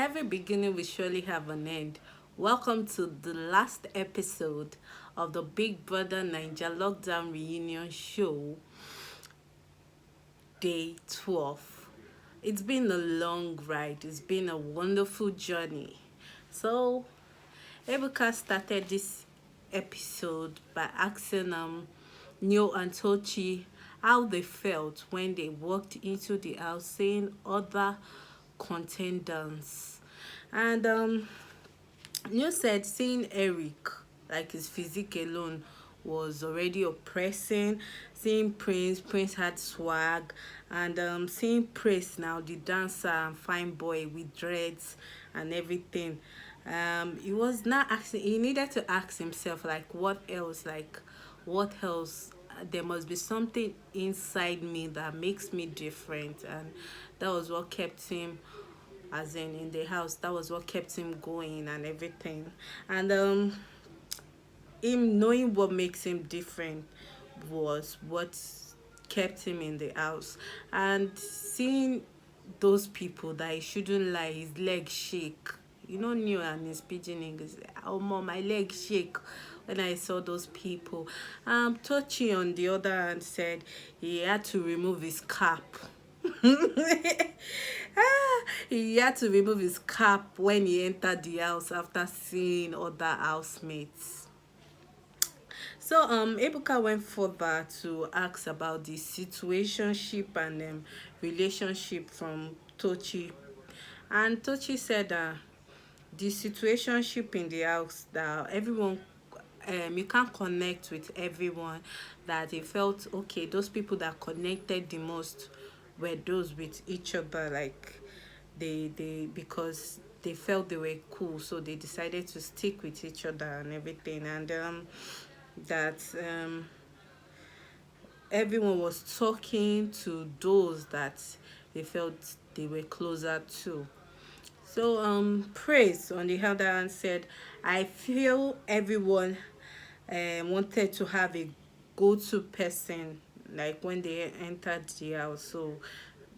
every beginning will surely have an end. Welcome to the last episode of the Big Brother Naija Lockdown Reunion Show, Day 12. It's been a long ride, it's been a wonderful journey. So, Ebuka started this episode by asking Neo and Tochi how they felt when they walked into the house seeing other contenders. And Neo said seeing Eric, like his physique alone, was already oppressing. Seeing Prince had swag, and seeing Prince now, the dancer and fine boy with dreads and everything. He was not asking. He needed to ask himself, like, what else? Like, what else? There must be something inside me that makes me different, and that was what kept him as in the house. That was what kept him going and everything. And him knowing what makes him different was what kept him in the house. And seeing those people that he shouldn't lie, his leg shake. You know, New and his pidgin English. Oh, mom, my leg shake when I saw those people. Tochi on the other hand said he had to remove his cap. He had to remove his cap when he entered the house after seeing other housemates. So Ebuka went further to ask about the situationship and relationship from Tochi. And Tochi said the situationship in the house, that everyone you can't connect with everyone, that he felt okay, those people that connected the most were those with each other, like they because they felt they were cool, so they decided to stick with each other and everything. And that everyone was talking to those that they felt they were closer to. So Praise on the other hand said, I feel everyone wanted to have a go-to person, like when they entered the house. So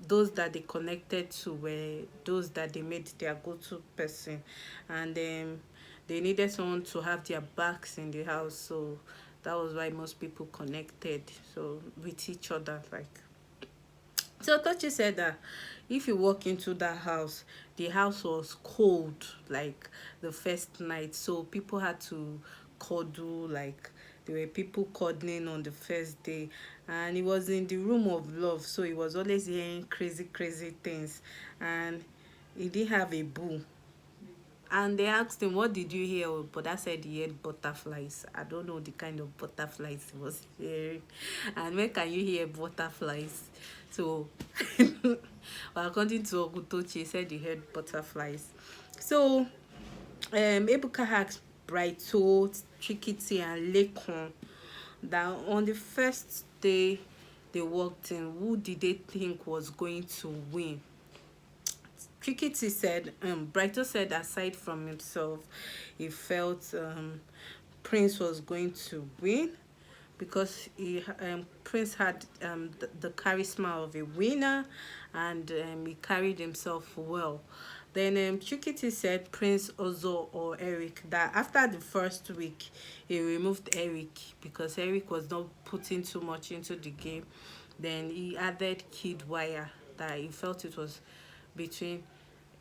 those that they connected to were those that they made their go-to person. And they needed someone to have their backs in the house, so that was why most people connected so with each other. Like, so Tochi said that if you walk into that house, the house was cold like the first night. So people had to cuddle, like there were people cuddling on the first day. And he was in the room of love, so he was always hearing crazy things. And he didn't have a boo. And they asked him, what did you hear? But I said he heard butterflies. I don't know the kind of butterflies he was hearing. And where can you hear butterflies? So, well, according to Ogutochi, he said he heard butterflies. So, Ebuka asked Brighto, Chikiti, and Lekon that on the first day they walked in, who did they think was going to win? Crickety said, Brighto said aside from himself, he felt Prince was going to win because Prince had the charisma of a winner, and he carried himself well. Then Chikiti said Prince Ozo or Eric, that after the first week he removed Eric because Eric was not putting too much into the game. Then he added Kid Wire, that he felt it was between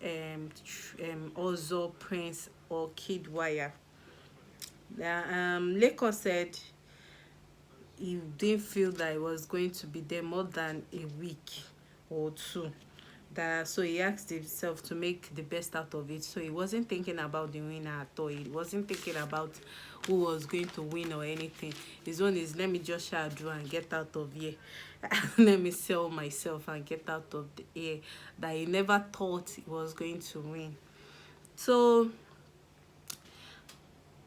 Ozo, Prince, or Kid Wire. Leko said he didn't feel that it was going to be there more than a week or two. That so he asked himself to make the best out of it. So he wasn't thinking about the winner at all. He wasn't thinking about who was going to win or anything. His own is, let me just shall do and get out of here. Let me sell myself and get out of the air. That he never thought he was going to win. So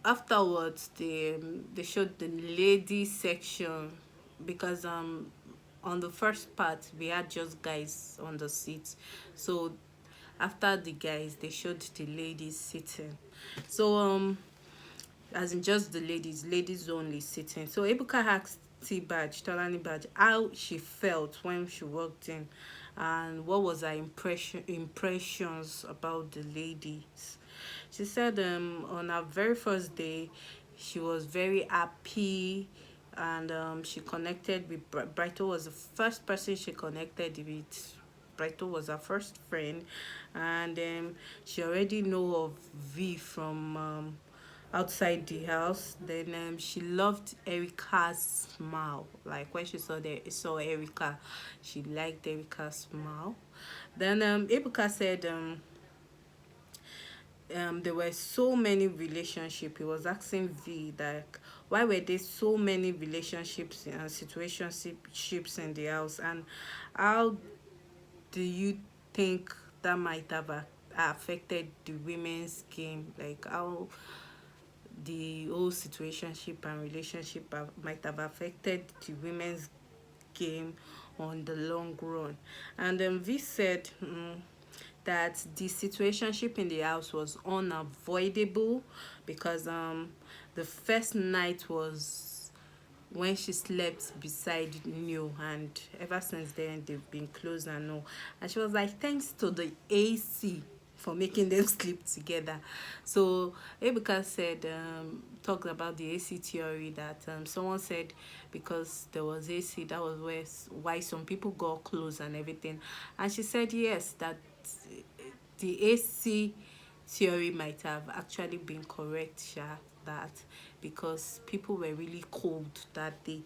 afterwards they showed the ladies section, because on the first part we had just guys on the seats. So after the guys they showed the ladies sitting. So as in just the ladies only sitting. So Ebuka asked Tolani Baj how she felt when she walked in, and what was her impressions about the ladies. She said on her very first day she was very happy, and she connected with Brighto. Was the first person she connected with. Brighto was her first friend, and she already know of V from outside the house. Then she loved Erica's smile. Like when she saw Erica, she liked Erica's smile. Then Ebuka said there were so many relationships. He was asking V like, why were there so many relationships and situationships in the house, and how do you think that might have affected the women's game, like how the whole situationship and relationship might have affected the women's game on the long run. And V said that the situationship in the house was unavoidable because the first night was when she slept beside Neo, and ever since then they've been close and all. And she was like, thanks to the AC for making them sleep together. So Ebuka said, talked about the AC theory, that someone said because there was AC, that was why some people got close and everything. And she said yes, that the AC theory might have actually been correct, that because people were really cold that day,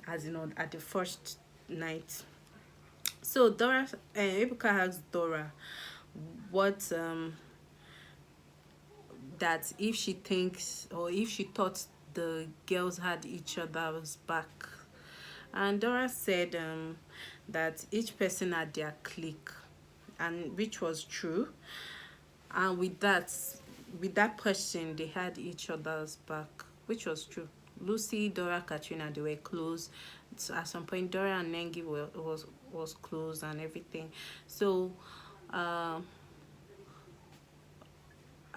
as you know, at the first night. So Ebuka asked Dora what that if she thinks, or if she thought the girls had each other's back. And Dora said that each person had their clique, and which was true. And with that person, they had each other's back, which was true. Lucy, Dora, Katrina, they were close. So at some point, Dora and Nengi was close and everything. So I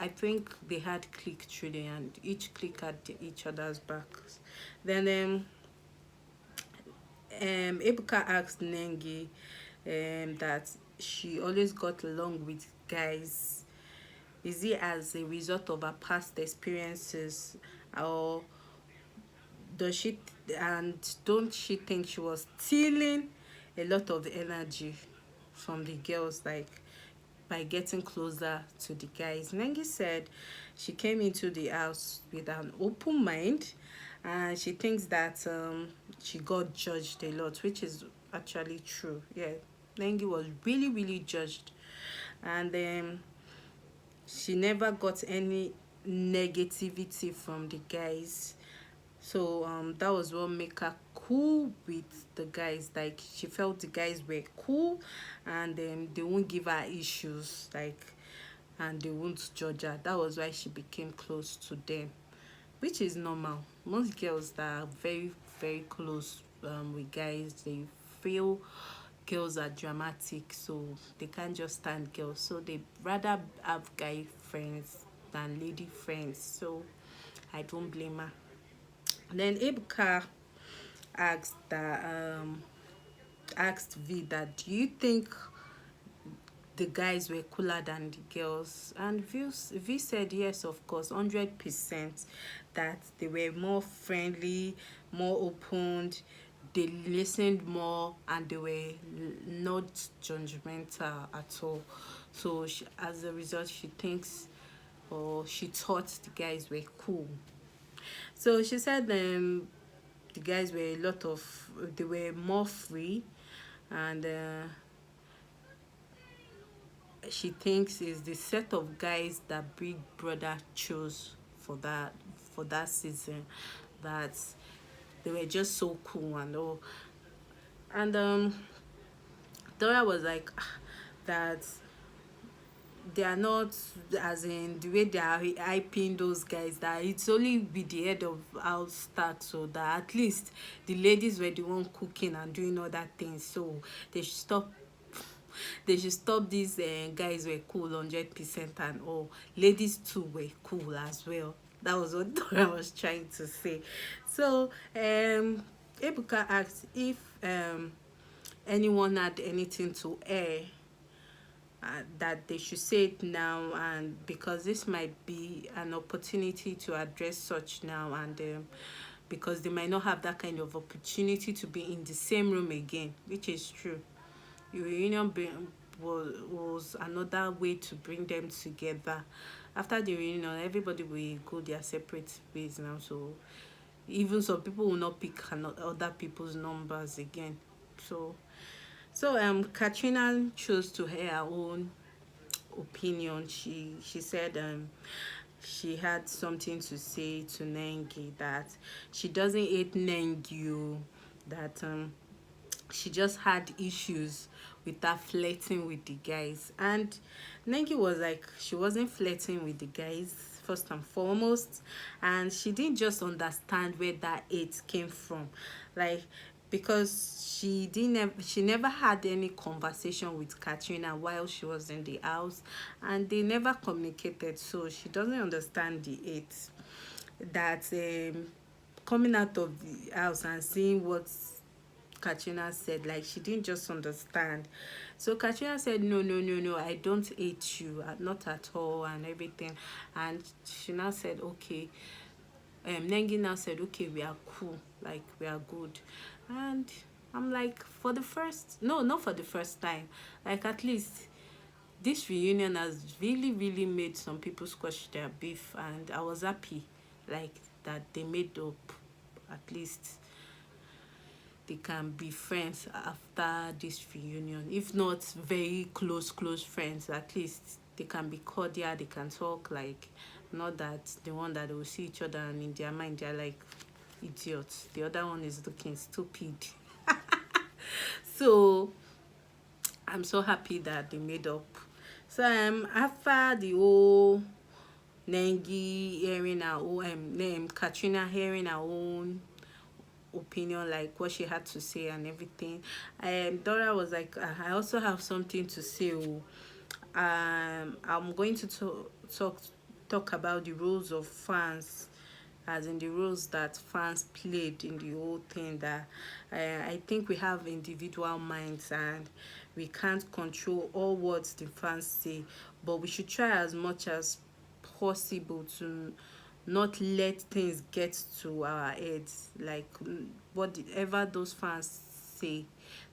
think they had clique truly, and each clique had each other's backs. Then Ebuka asked Nengi that she always got along with guys. Is it as a result of her past experiences, or does she and don't she think she was stealing a lot of energy from the girls, like by getting closer to the guys? Nengi said she came into the house with an open mind, and she thinks that she got judged a lot, which is actually true. Yeah, Nengi was really judged, and she never got any negativity from the guys. So that was what made her cool with the guys. Like she felt the guys were cool, and they won't give her issues, like, and they won't judge her. That was why she became close to them, which is normal. Most girls that are very close with guys, they feel girls are dramatic, so they can't just stand girls, so they rather have guy friends than lady friends. So I don't blame her. Then Ebuka asked V that, do you think the guys were cooler than the girls? And V said yes, of course, 100%, that they were more friendly, more open, they listened more, and they were not judgmental at all. So as a result, she thinks, or she thought, the guys were cool. So she said the guys were they were more free, and she thinks is the set of guys that Big Brother chose for that season, that they were just so cool and all. And Dora was like, that they are not, as in the way they are hyping those guys, that it's only with the head of house start, so that at least the ladies were the one cooking and doing all that things. So they should stop. They should stop. These guys were cool 100% and all. Ladies too were cool as well. That was what Dora was trying to say. So Ebuka asked if anyone had anything to air, that they should say it now, and because this might be an opportunity to address such now, and because they might not have that kind of opportunity to be in the same room again, which is true. The reunion was another way to bring them together. After the reunion, everybody will go their separate ways now, so even some people will not pick other people's numbers again. So Katrina chose to air her own opinion. She said she had something to say to Nengi, that she doesn't hate Nengi, that she just had issues with her flirting with the guys. And Nengi was like, she wasn't flirting with the guys first and foremost, and she didn't just understand where that hate came from, like, because she never had any conversation with Katrina while she was in the house, and they never communicated, so she doesn't understand the hate that coming out of the house and seeing what Katrina said. Like, she didn't just understand. So Katrina said, no, no, no, no, I don't hate you, not at all, and everything. And she now said, okay. Nengi now said, okay, we are cool, like, we are good. And I'm like, for the first, no, not for the first time, like, at least this reunion has really, really made some people squash their beef, and I was happy, like, that they made up. At least they can be friends after this reunion, if not very close friends. At least they can be cordial, they can talk, like, not that the one that they will see each other and in their mind they're like idiots, the other one is looking stupid. So I'm so happy that they made up. So after the whole Nengi hearing her own, Katrina hearing her own opinion, like what she had to say and everything, Dora was like, I also have something to say. I'm going to talk about the roles of fans, as in the roles that fans played in the whole thing. That I think we have individual minds and we can't control all what the fans say, but we should try as much as possible to not let things get to our heads, like whatever those fans say,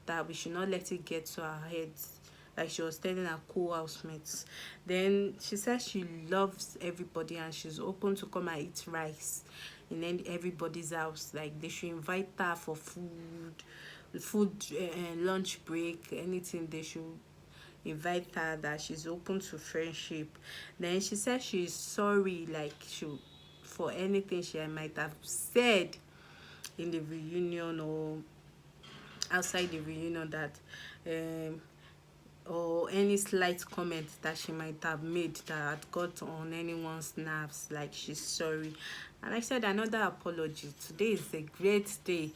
that we should not let it get to our heads, like she was telling her co-housemates. Then she said she loves everybody and she's open to come and eat rice in everybody's house. Like, they should invite her for lunch break, anything. They should invite her, that she's open to friendship. Then she said she's sorry, like, for anything she might have said in the reunion or outside the reunion, that or any slight comment that she might have made that had got on anyone's nerves. Like, she's sorry. And I said, another apology. Today is a great day.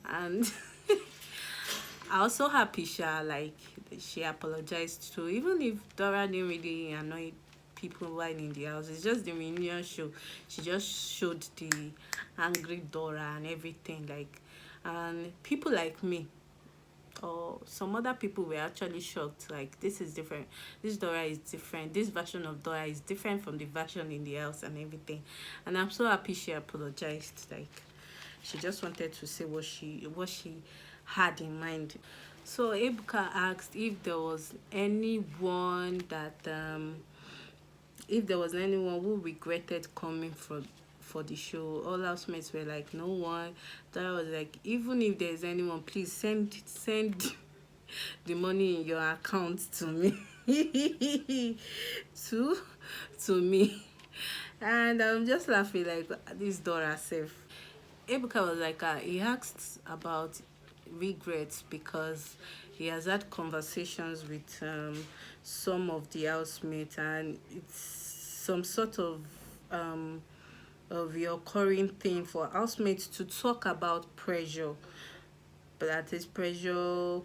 And I was so happy, like, she apologized too. Even if Dora didn't really annoy people while in the house, it's just the reunion show. She just showed the angry Dora and everything, like, and people like me or some other people were actually shocked, like, this is different, this Dora is different, this version of Dora is different from the version in the house and everything. And I'm so happy she apologized. Like, she just wanted to say what she had in mind. So Ebuka asked if there was anyone who regretted coming for the show. All housemates were like, no one. Dora was like, even if there's anyone, please send the money in your account to me. to me. And I'm just laughing, like, this Dora safe. Ebuka was like, he asked about regrets because he has had conversations with some of the housemates, and it's some sort of a reoccurring thing for housemates to talk about pressure, but that is pressure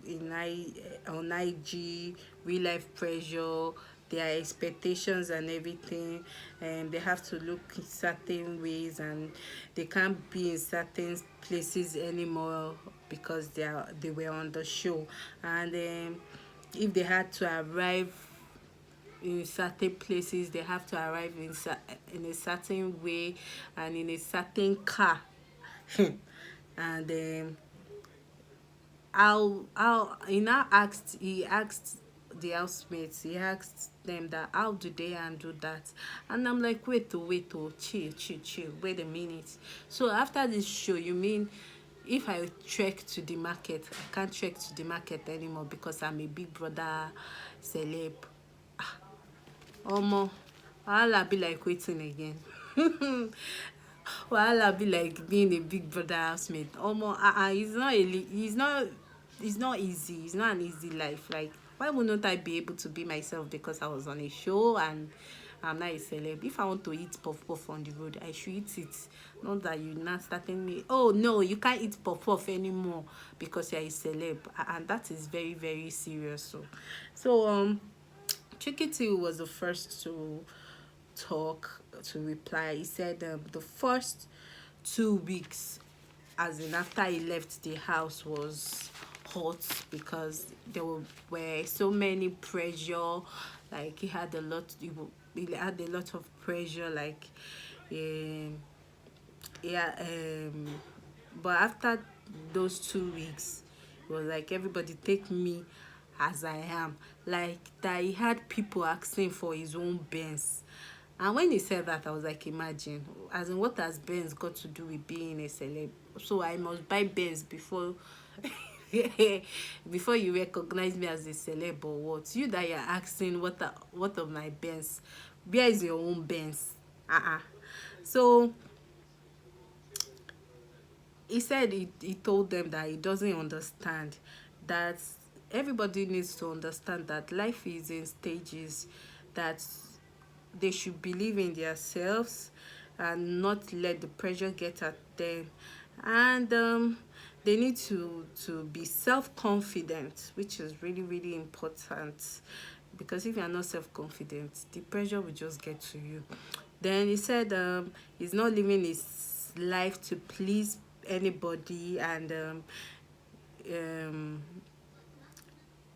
on IG, real life pressure, their expectations and everything, and they have to look in certain ways and they can't be in certain places anymore because they were on the show. And if they had to arrive in certain places, they have to arrive in a certain way and in a certain car. And how he asked the housemates, he asked them that how do they handle that. And I'm like, wait oh, chill, wait a minute. So after this show, you mean if I trek to the market, I can't trek to the market anymore because I'm a Big Brother celeb? Omo, wahala be like waiting again. Wahala be like being a Big Brother housemate. Omo, it's not easy. It's not an easy life. Like, why wouldn't I be able to be myself because I was on a show and I'm not a celeb? If I want to eat puff puff on the road, I should eat it. Not that you not starting me. Oh no, you can't eat puff puff anymore because you're a celeb, and that is very very serious. So Chikiti was the first to reply. He said the first 2 weeks, as in after he left the house, was hot because there were so many pressure. Like he had a lot of pressure. Like um, yeah but after those 2 weeks, it was like, everybody take me as I am. Like that, he had people asking for his own Benz. And when he said that, I was like, imagine, as in, what has Benz got to do with being a celeb? So I must buy Benz before before you recognize me as a celeb, or what? You that you're asking what of my Benz? Where is your own Benz? So he said he told them that he doesn't understand, that everybody needs to understand that life is in stages, that they should believe in themselves and not let the pressure get at them. And they need to be self-confident, which is really really important, because if you are not self-confident, the pressure will just get to you. Then he said he's not living his life to please anybody, and um,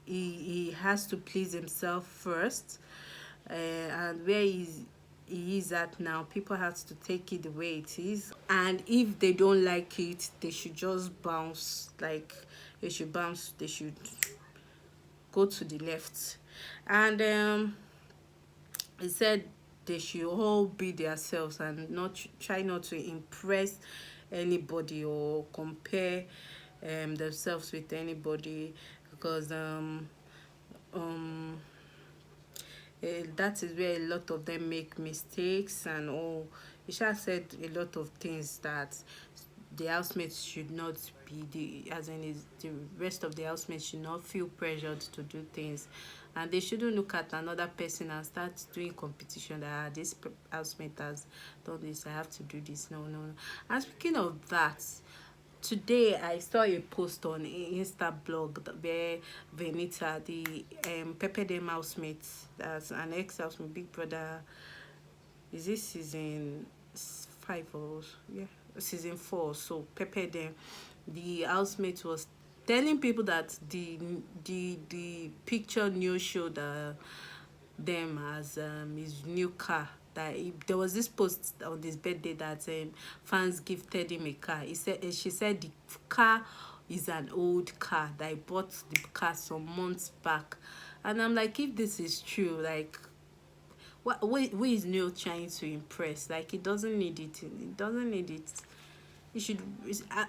he has to please himself first. And where he is at now, people have to take it the way it is, and if they don't like it, they should just bounce. Like, they should go to the left. And he said they should all be themselves and not try not to impress anybody or compare themselves with anybody, because um that is where a lot of them make mistakes and all. He said a lot of things that the housemates should not as in is the rest of the housemates should not feel pressured to do things, and they shouldn't look at another person and start doing competition, that this housemate has done this, I have to do this. No. And speaking of that, today I saw a post on Insta blog where Venita, the Pepper Dem housemate, that's an ex-housemate, Big Brother, is this season 5 or season 4? So Pepper Dem, the housemate, was telling people that the picture Neo showed them as his new car, that there was this post on his birthday that fans gifted him a car. She said the car is an old car, that he bought the car some months back. And I'm like, if this is true, like, who is Neo trying to impress? Like, he doesn't need it. He doesn't need it. He should,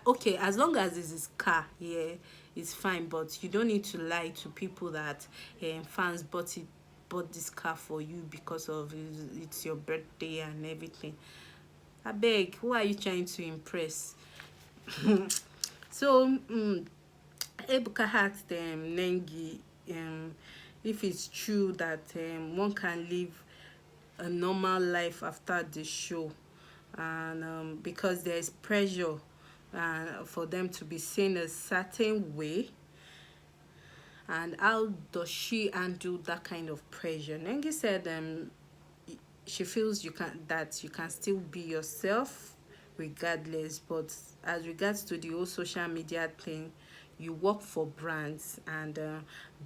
okay, as long as it's his car, yeah, it's fine. But you don't need to lie to people that fans bought this car for you because of it's your birthday and everything. I beg, who are you trying to impress? So Ebuka asked Nengi if it's true that one can live a normal life after the show, and because there's pressure for them to be seen a certain way. And how does she handle that kind of pressure? Nengi said she feels you can still be yourself regardless. But as regards to the whole social media thing, you work for brands, and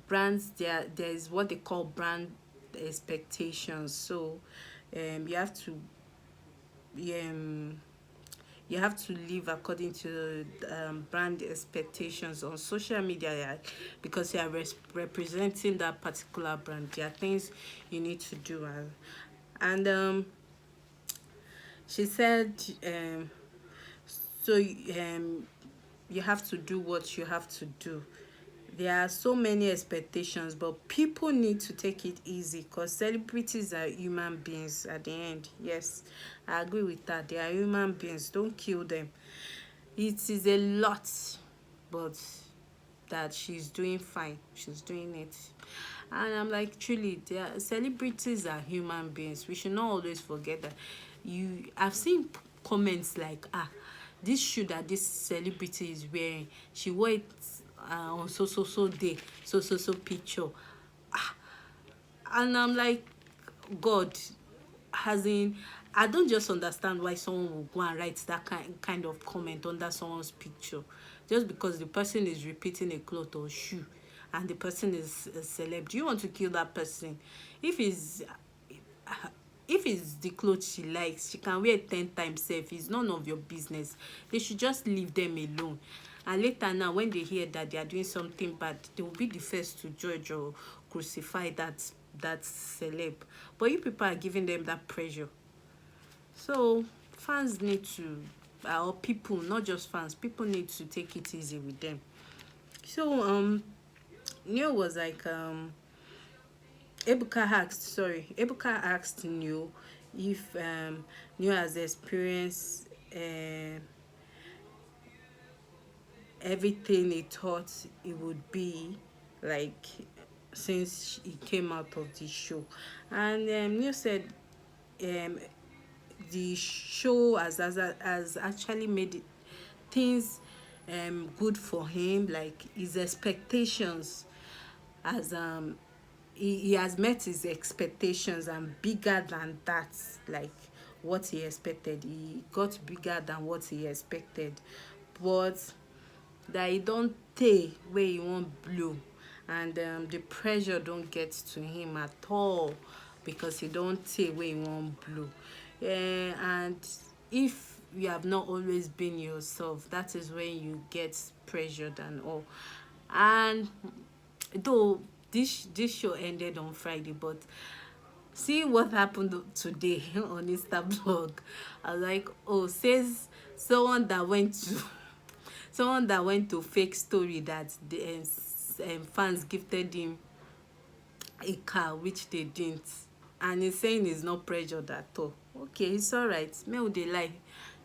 brands, there is what they call brand expectations. So you have to um you have to live according to brand expectations on social media, yeah, because you are representing that particular brand. There are things you need to do. And she said, so you have to do what you have to do. There are so many expectations, but people need to take it easy, because celebrities are human beings at the end. Yes, I agree with that. They are human beings. Don't kill them. It is a lot, but that she's doing fine. She's doing it. And I'm like, truly, celebrities are human beings. We should not always forget that. I've seen comments like, this shoe that this celebrity is wearing, she wore it on so day, so picture. And I'm like, God, has in I don't just understand why someone will go and write that kind of comment under someone's picture, just because the person is repeating a cloth or shoe and the person is a celeb. Do you want to kill that person? If it's the clothes she likes, she can wear it 10 times safe. It's none of your business. They should just leave them alone. And later now, when they hear that they are doing something bad, they will be the first to judge or crucify that celeb. But you people are giving them that pressure. So fans need to, or people, not just fans, people need to take it easy with them. So Neo was like, Ebuka asked Neo if Neo has experienced everything he thought it would be like since he came out of the show. And Neo said the show has actually made things good for him. Like his expectations, as he has met his expectations and bigger than that. Like what he expected, he got bigger than what he expected. But that he don't take where he won't blow, and the pressure don't get to him at all, because he don't take where he won't blow. And if you have not always been yourself, that is when you get pressured and all. And though this show ended on Friday, but see what happened today on Instablog. I was like, oh, says someone that went to fake story that the fans gifted him a car, which they didn't, and he's saying he's not pressured at all. Okay, it's all right. May we dey lie,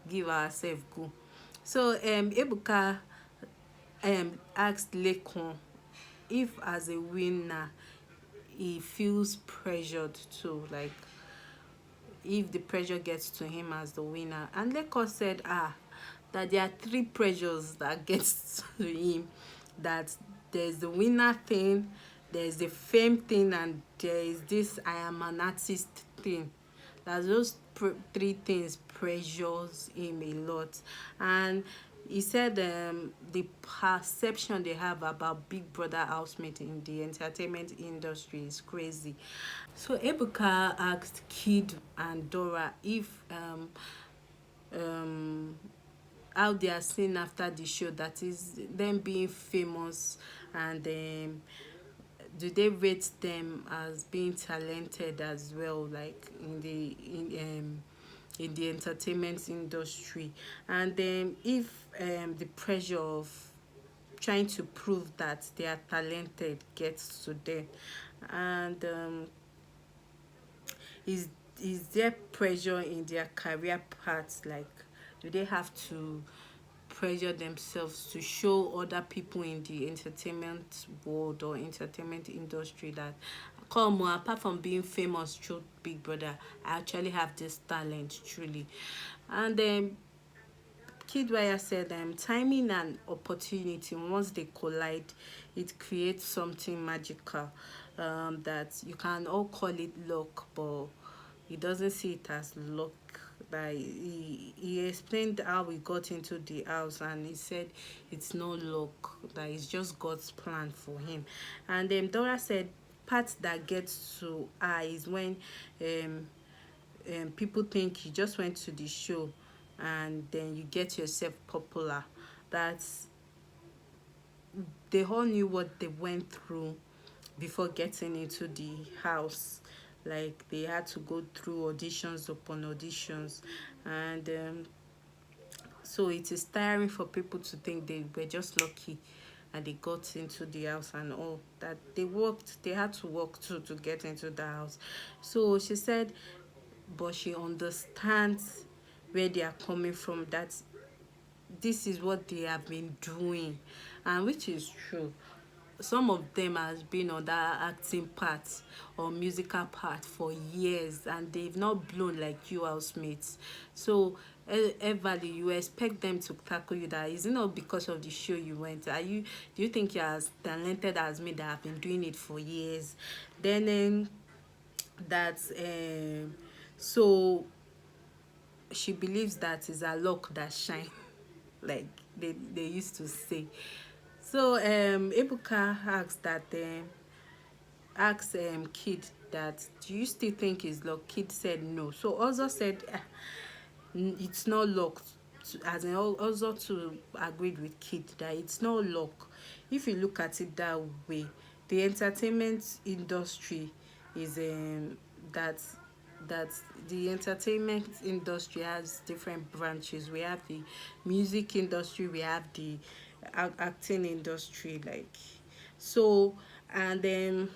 give ourselves go. So Ebuka asked Lekon if as a winner he feels pressured too, like if the pressure gets to him as the winner. And Lekon said that there are three pressures that gets to him. That there's the winner thing, there's the fame thing, and there is this I am an artist thing. That those three things pressures him a lot. And he said the perception they have about Big Brother housemate in the entertainment industry is crazy. So Ebuka asked Kid and Dora if how they are seen after the show, that is them being famous, and do they rate them as being talented as well, like in the entertainment industry. And then if the pressure of trying to prove that they are talented gets to them. And is there pressure in their career paths? Like, do they have to pressure themselves to show other people in the entertainment world or entertainment industry that, come on, apart from being famous through Big Brother, I actually have this talent, truly? And then Kidwire said timing and opportunity, once they collide, it creates something magical. That you can all call it luck, but he doesn't see it as luck. That he explained how he got into the house, and he said it's no luck, that it's just God's plan for him. And Dora said part that gets to her is when um people think you just went to the show and then you get yourself popular. That's They all knew what they went through before getting into the house. Like they had to go through auditions upon auditions, and so it is tiring for people to think they were just lucky and they got into the house, and all that they had to work too to get into the house. So she said, but she understands where they are coming from, that this is what they have been doing, and which is true. Some of them has been on that acting part or musical part for years, and they've not blown like you housemates. So everly you expect them to tackle you. That is it not because of the show you went? Do you think you're as talented as me that have been doing it for years? Then that's so she believes that is her luck that shine, like they used to say. So Ebuka asked Kid that, do you still think it's luck? Kid said no. So also said it's not luck. As in also to agreed with Kid that it's not luck. If you look at it that way, the entertainment industry is that that the entertainment industry has different branches. We have the music industry, we have the acting industry, like so. And then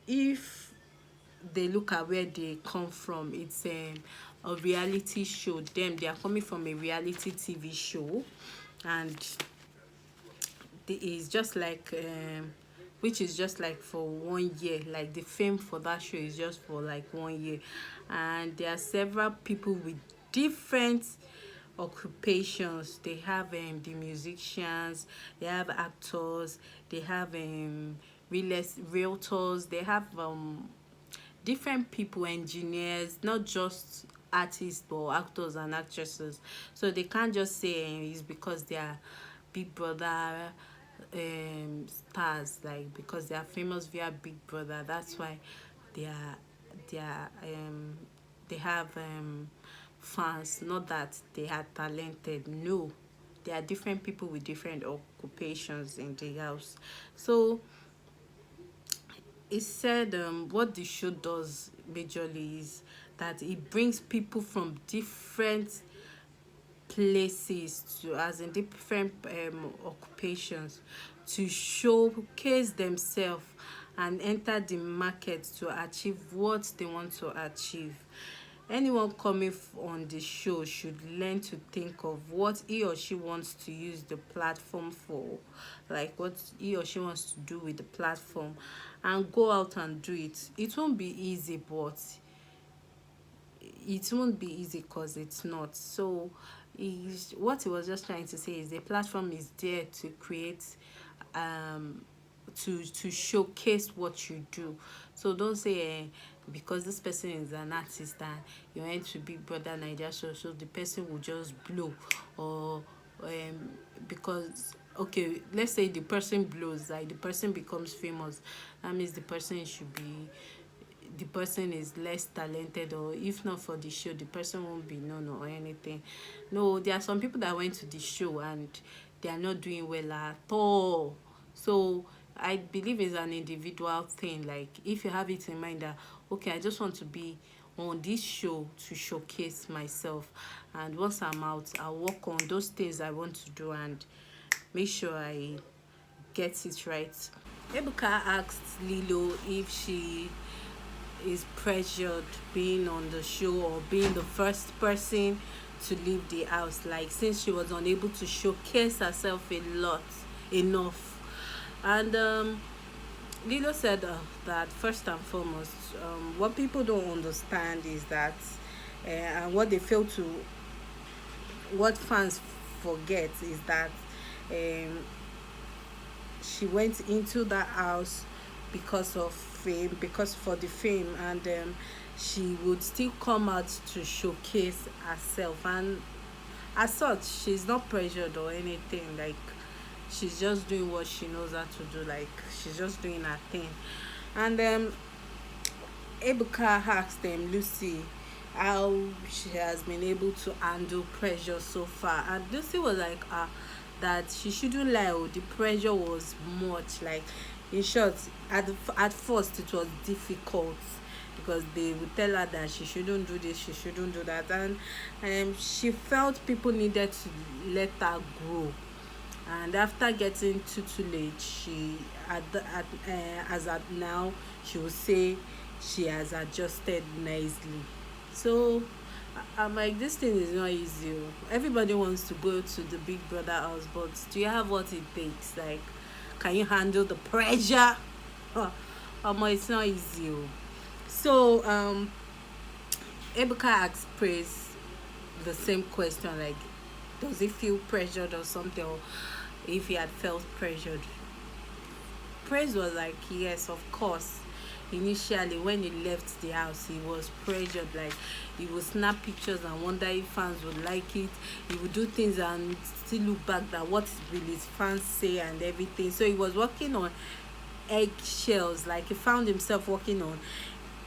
if they look at where they come from, it's a reality show. They are coming from a reality TV show, and it's just like which is just like for 1 year. Like the fame for that show is just for like 1 year, and there are several people with different occupations. They have the musicians, they have actors, they have realtors, they have different people, engineers, not just artists but actors and actresses. So they can't just say it's because they are Big Brother stars, like because they are famous via Big Brother, that's why they are they are they have fans. Not that they are talented, no, they are different people with different occupations in the house. So it said what the show does majorly is that it brings people from different places, to as in different occupations, to showcase themselves and enter the market to achieve what they want to achieve. Anyone coming on the show should learn to think of what he or she wants to use the platform for, like what he or she wants to do with the platform, and go out and do it. It won't be easy, but it won't be easy because it's not. So what he was just trying to say is the platform is there to create to showcase what you do. So don't say because this person is an artist and you went to Big Brother Naija show, so the person will just blow. Or because okay, let's say the person blows, like the person becomes famous, that means the person is less talented, or if not for the show the person won't be known or anything. No, there are some people that went to the show and they are not doing well at all. So I believe it's an individual thing. Like if you have it in mind that okay, I just want to be on this show to showcase myself, and once I'm out I'll work on those things I want to do and make sure I get it right. Ebuka asked Lilo if she is pressured being on the show or being the first person to leave the house, like since she was unable to showcase herself enough. And Lilo said that first and foremost, what people don't understand is that and what fans forget is that she went into that house because of fame, because for the fame, and she would still come out to showcase herself, and as such she's not pressured or anything. Like, she's just doing what she knows how to do. Like, she's just doing her thing. And Ebuka asked them Lucy how she has been able to handle pressure so far, and Lucy was like, that she shouldn't lie. Oh, the pressure was much. Like, in short, at first it was difficult because they would tell her that she shouldn't do this, she shouldn't do that, and she felt people needed to let her grow. And after getting too late, she as at now, she will say she has adjusted nicely. So I'm like, this thing is not easy. Oh. Everybody wants to go to the big brother house, but do you have what it takes? Like, can you handle the pressure? It's not easy. Oh. So Ebuka asked Praise the same question, like, does he feel pressured or something, or if he had felt pressured. Praise was like, yes, of course. Initially, when he left the house, he was pressured. Like, he would snap pictures and wonder if fans would like it. He would do things and still look back that what will his fans say and everything. So he was working on eggshells. Like, he found himself working on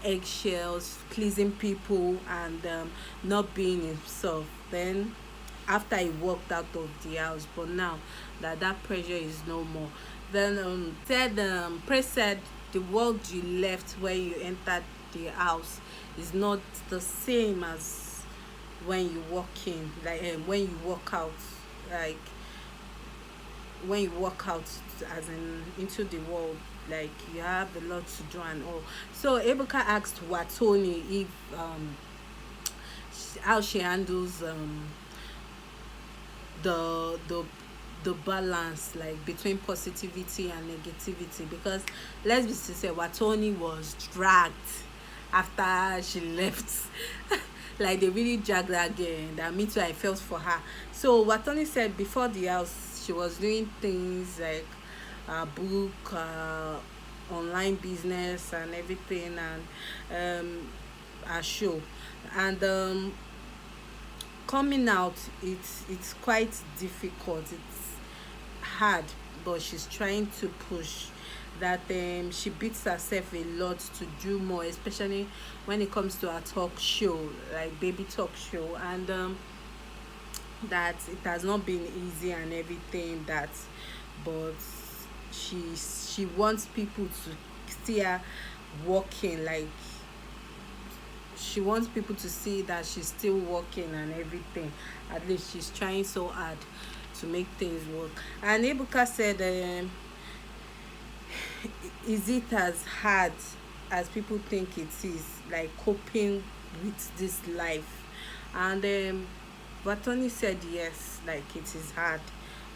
eggshells, pleasing people, and not being himself. Then after he walked out of the house, but now that pressure is no more. Then Praise said the world you left when you entered the house is not the same as when you walk in, like when you walk out, like when you walk out as in into the world, like you have a lot to do and all. So Ebuka asked Watoni if how she handles the the balance, like between positivity and negativity, because let's be sincere, Watoni was dragged after she left. Like, they really dragged her again. That me too, I felt for her. So Watoni said before the house she was doing things like book, online business and everything, and a show, and coming out, it's quite difficult, it's hard, but she's trying to push that. She beats herself a lot to do more, especially when it comes to a talk show, like baby talk show, and that it has not been easy and everything, that but she wants people to see her working, like she wants people to see that she's still working and everything. At least she's trying so hard to make things work. And Ebuka said, is it as hard as people think it is, like coping with this life? And Batoni said yes, like it is hard,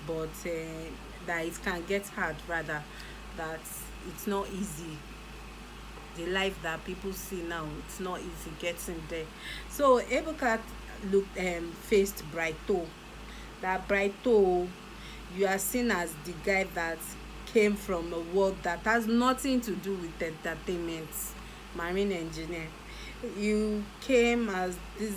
but that it can get hard, rather, that it's not easy. The life that people see now, it's not easy getting there. So Ebuka looked faced Brighto. That Brighto, you are seen as the guy that came from a world that has nothing to do with entertainment, marine engineer. You came as this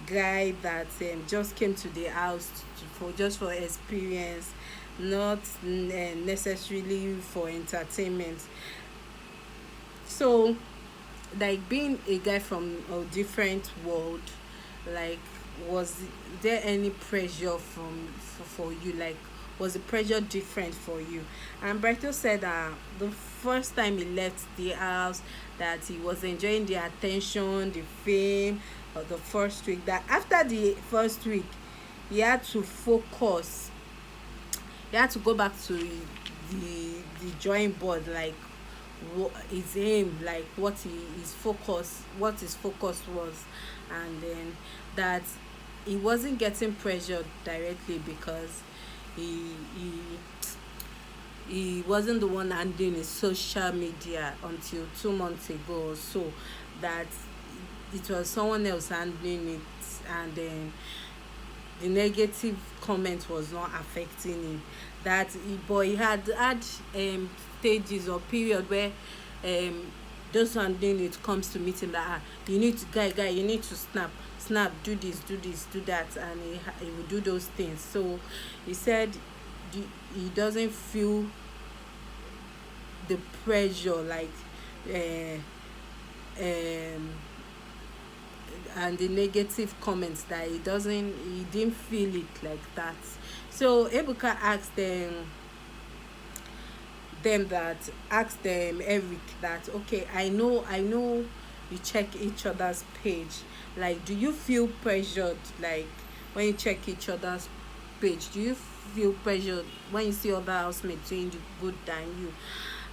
guy that just came to the house for experience, not necessarily for entertainment. So, like, being a guy from a different world, like, was there any pressure for you? Like, was the pressure different for you? And Brighto said the first time he left the house, that he was enjoying the attention, the fame of the first week. That after the first week, he had to focus. He had to go back to the drawing board, like what his aim, like what his focus was, and then that he wasn't getting pressured directly because he wasn't the one handling his social media until 2 months ago or so, that it was someone else handling it, and then the negative comment was not affecting him. But he had stages or period where Just one thing, it comes to meet him that you need to guy, you need to snap, do this, do that, and he will do those things. So he said he doesn't feel the pressure, like uh, um and the negative comments, that he didn't feel it like that. So Ebuka asked them Eric that, okay, I know you check each other's page, like, do you feel pressured, like, when you check each other's page, do you feel pressured when you see other housemates doing the good than you?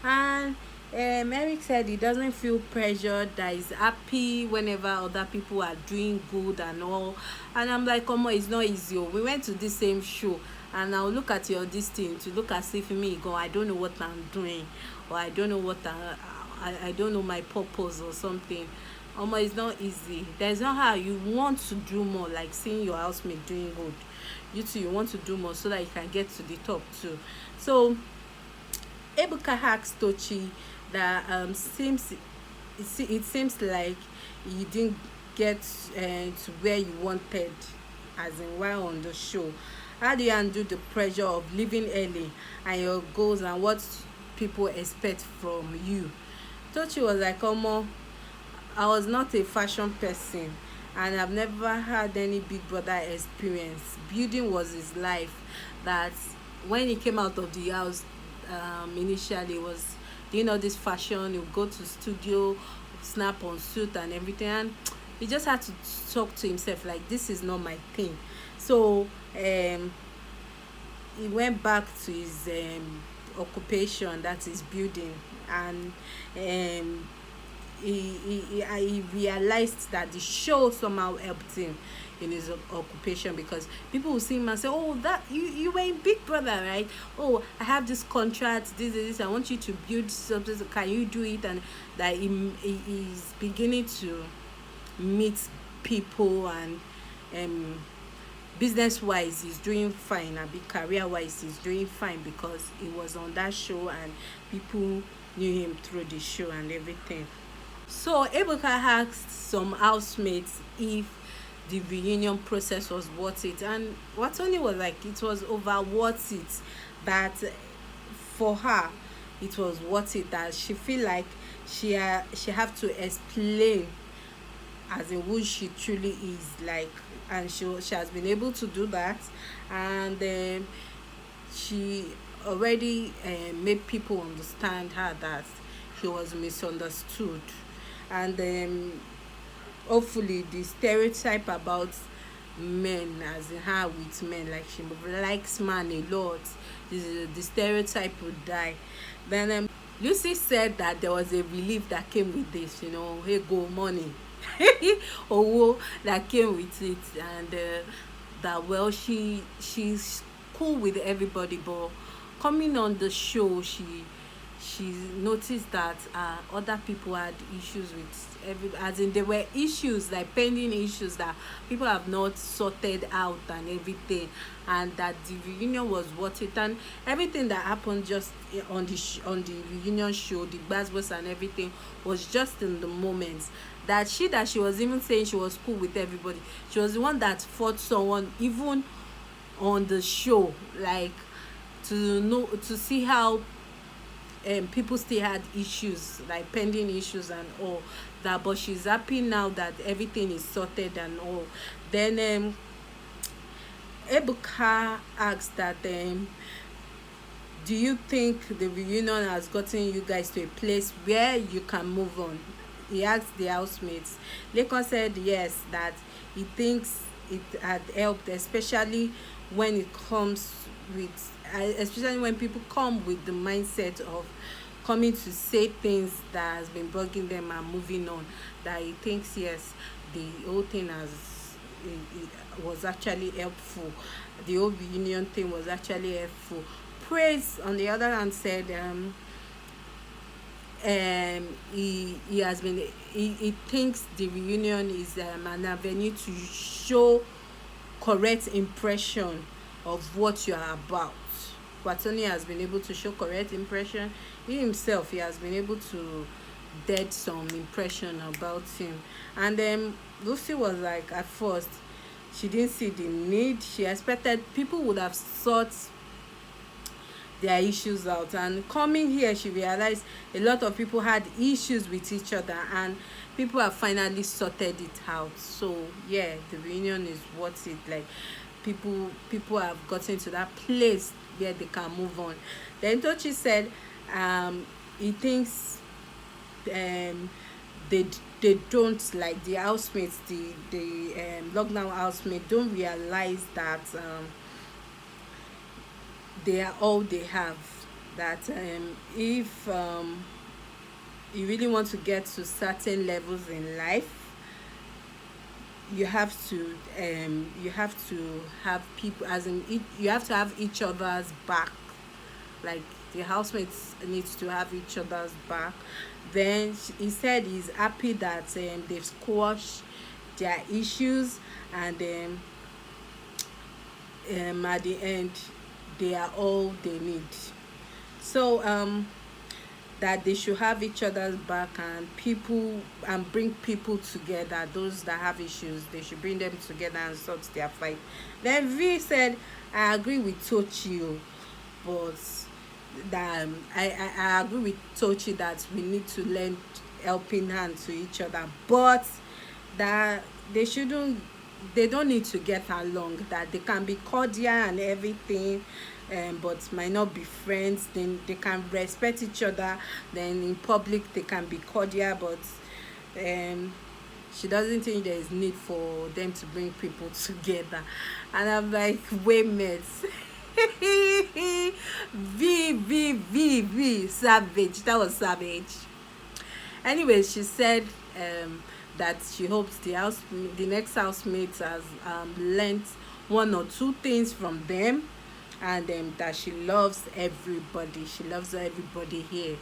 And Eric said he doesn't feel pressured, that he's happy whenever other people are doing good and all. And I'm like, come on, it's not easy. We went to the same show, and I'll look at your this thing to look as if me go, I don't know what I'm doing, or I don't know what I don't know my purpose or something. It's not easy. There's not how you want to do more, like seeing your housemate doing good. You too, you want to do more so that you can get to the top too. So Ebuka asked Tochi that it seems like you didn't get to where you wanted, as in while on the show. How do you undo the pressure of leaving early and your goals and what people expect from you? Tochi was like, I was not a fashion person, and I've never had any Big Brother experience. Building was his life. That when he came out of the house, initially was doing all this fashion. He would go to studio, snap on suit and everything, and he just had to talk to himself like, this is not my thing. So he went back to his occupation, that is building, and he realized that the show somehow helped him in his occupation, because people will see him and say, oh, that you were in Big Brother, right? Oh, I have this contract, this, I want you to build something, can you do it? And that he's beginning to meet people, and business wise he's doing fine, and career wise he's doing fine, because he was on that show and people knew him through the show and everything. So Ebuka asked some housemates if the reunion process was worth it, and Watoni was like, it was over worth it, that for her it was worth it, that she feel like she have to explain as in who she truly is, like, and she has been able to do that, and she already made people understand her that she was misunderstood, and hopefully the stereotype about men, as in her with men, like she likes man a lot, the stereotype would die. Then Lucy said that there was a relief that came with this, hey, go money or that came with it, and that, well, she's cool with everybody, but coming on the show, she noticed that other people had issues with as in there were issues, like pending issues that people have not sorted out and everything, and that the reunion was worth it, and everything that happened just on the reunion show, the buzzwords and everything, was just in the moments. That she was even saying she was cool with everybody, she was the one that fought someone even on the show, like, to see how people still had issues, like pending issues and all that, but she's happy now that everything is sorted and all. Then Ebuka asked that, do you think the reunion has gotten you guys to a place where you can move on? He asked the housemates. Lekon said yes, that he thinks it had helped, especially when it comes with especially when people come with the mindset of coming to say things that has been bugging them and moving on, that he thinks yes, the whole thing it was actually helpful, the whole reunion thing was actually helpful. Praise, on the other hand, said he thinks the reunion is an avenue to show correct impression of what you are about. Watoni has been able to show correct impression. He himself, he has been able to dead some impression about him. And then Lucy was like, at first she didn't see the need. She expected people would have sought their issues out, and coming here she realized a lot of people had issues with each other, and people have finally sorted it out. So yeah, the reunion is worth it. Like, people have gotten to that place where they can move on. Then Tochi said he thinks um they they don't, like, the housemates, the lockdown housemates don't realize that they are all they have. That if you really want to get to certain levels in life, you have to have people, as in you have to have each other's back. Like, the housemates needs to have each other's back. Then he said he's happy that they've squashed their issues, and at the end they are all they need. So that they should have each other's back, and bring people together. Those that have issues, they should bring them together and sort their fight. Then V said, I agree with Tochi, but that I agree with Tochi that we need to lend helping hand to each other, but that they don't need to get along. That they can be cordial and everything, but might not be friends. Then they can respect each other. Then in public they can be cordial, but she doesn't think there is need for them to bring people together. And I'm like, wait, mates. V savage. That was savage. Anyway, she said that she hopes the next housemate has learnt one or two things from them, and that she loves everybody. She loves everybody here.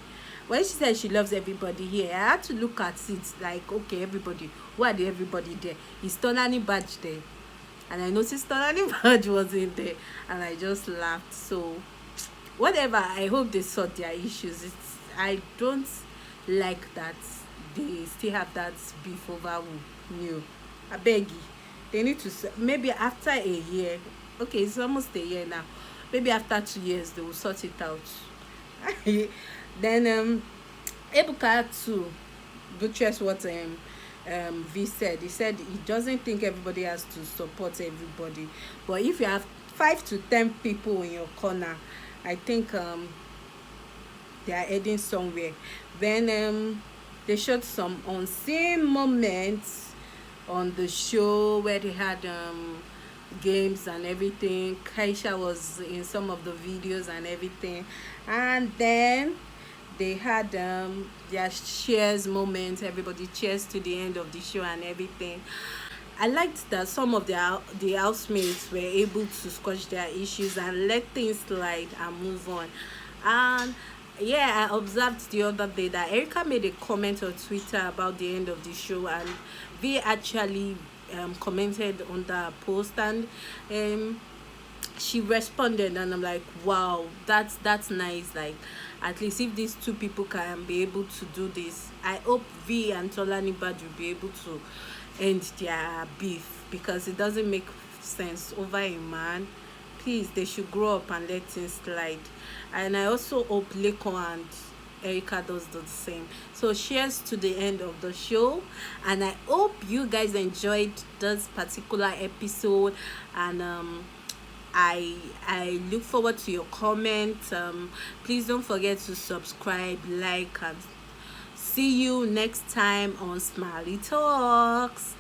When she said she loves everybody here, I had to look at it like, okay, everybody, who are the everybody there? Is TolanIbaj there? And I noticed TolanIbaj was in there, and I just laughed. So whatever, I hope they sort their issues. I don't like that they still have that beef over who knew. I beg you, they need to maybe after a year. Okay, it's almost a year now. Maybe after 2 years they will sort it out. Then Ebuka too butchers what V said. He said he doesn't think everybody has to support everybody, but if you have 5 to 10 people in your corner, I think they are heading somewhere. Then they showed some unseen moments on the show where they had games and everything. Kaisha was in some of the videos and everything, and then they had their cheers moments. Everybody cheers to the end of the show and everything. I liked that some of the housemates were able to squash their issues and let things slide and move on. And yeah, I observed the other day that Erica made a comment on Twitter about the end of the show, and they actually commented on that post, and she responded, and I'm like, wow, that's nice. Like, at least if these two people can be able to do this, I hope V and TolanIbaj will be able to end their beef, because it doesn't make sense over a man. Please, they should grow up and let things slide. And I also hope Leko and Erica does the same. So cheers to the end of the show, and I hope you guys enjoyed this particular episode, and I look forward to your comments. Please don't forget to subscribe, like, and see you next time on Smiley Talks.